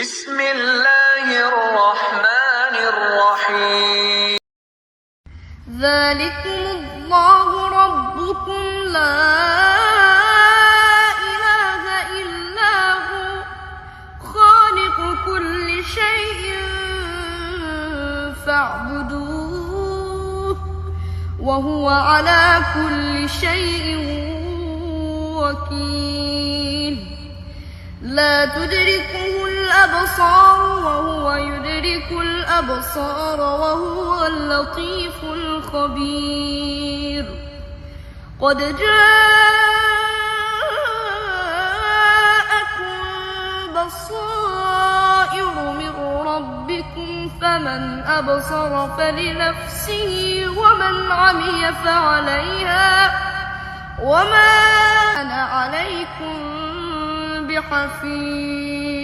بسم الله الرحمن الرحيم ذلكم الله ربكم لا إله إلا هو خالق كل شيء فاعبدوه وهو على كل شيء وكيل لا تدركه الأبصار وهو يدرك الأبصار وهو اللطيف الخبير قد جاءكم بصائر من ربكم فمن أبصر فلنفسه ومن عمي فعليها وما أنا عليكم بحفيظ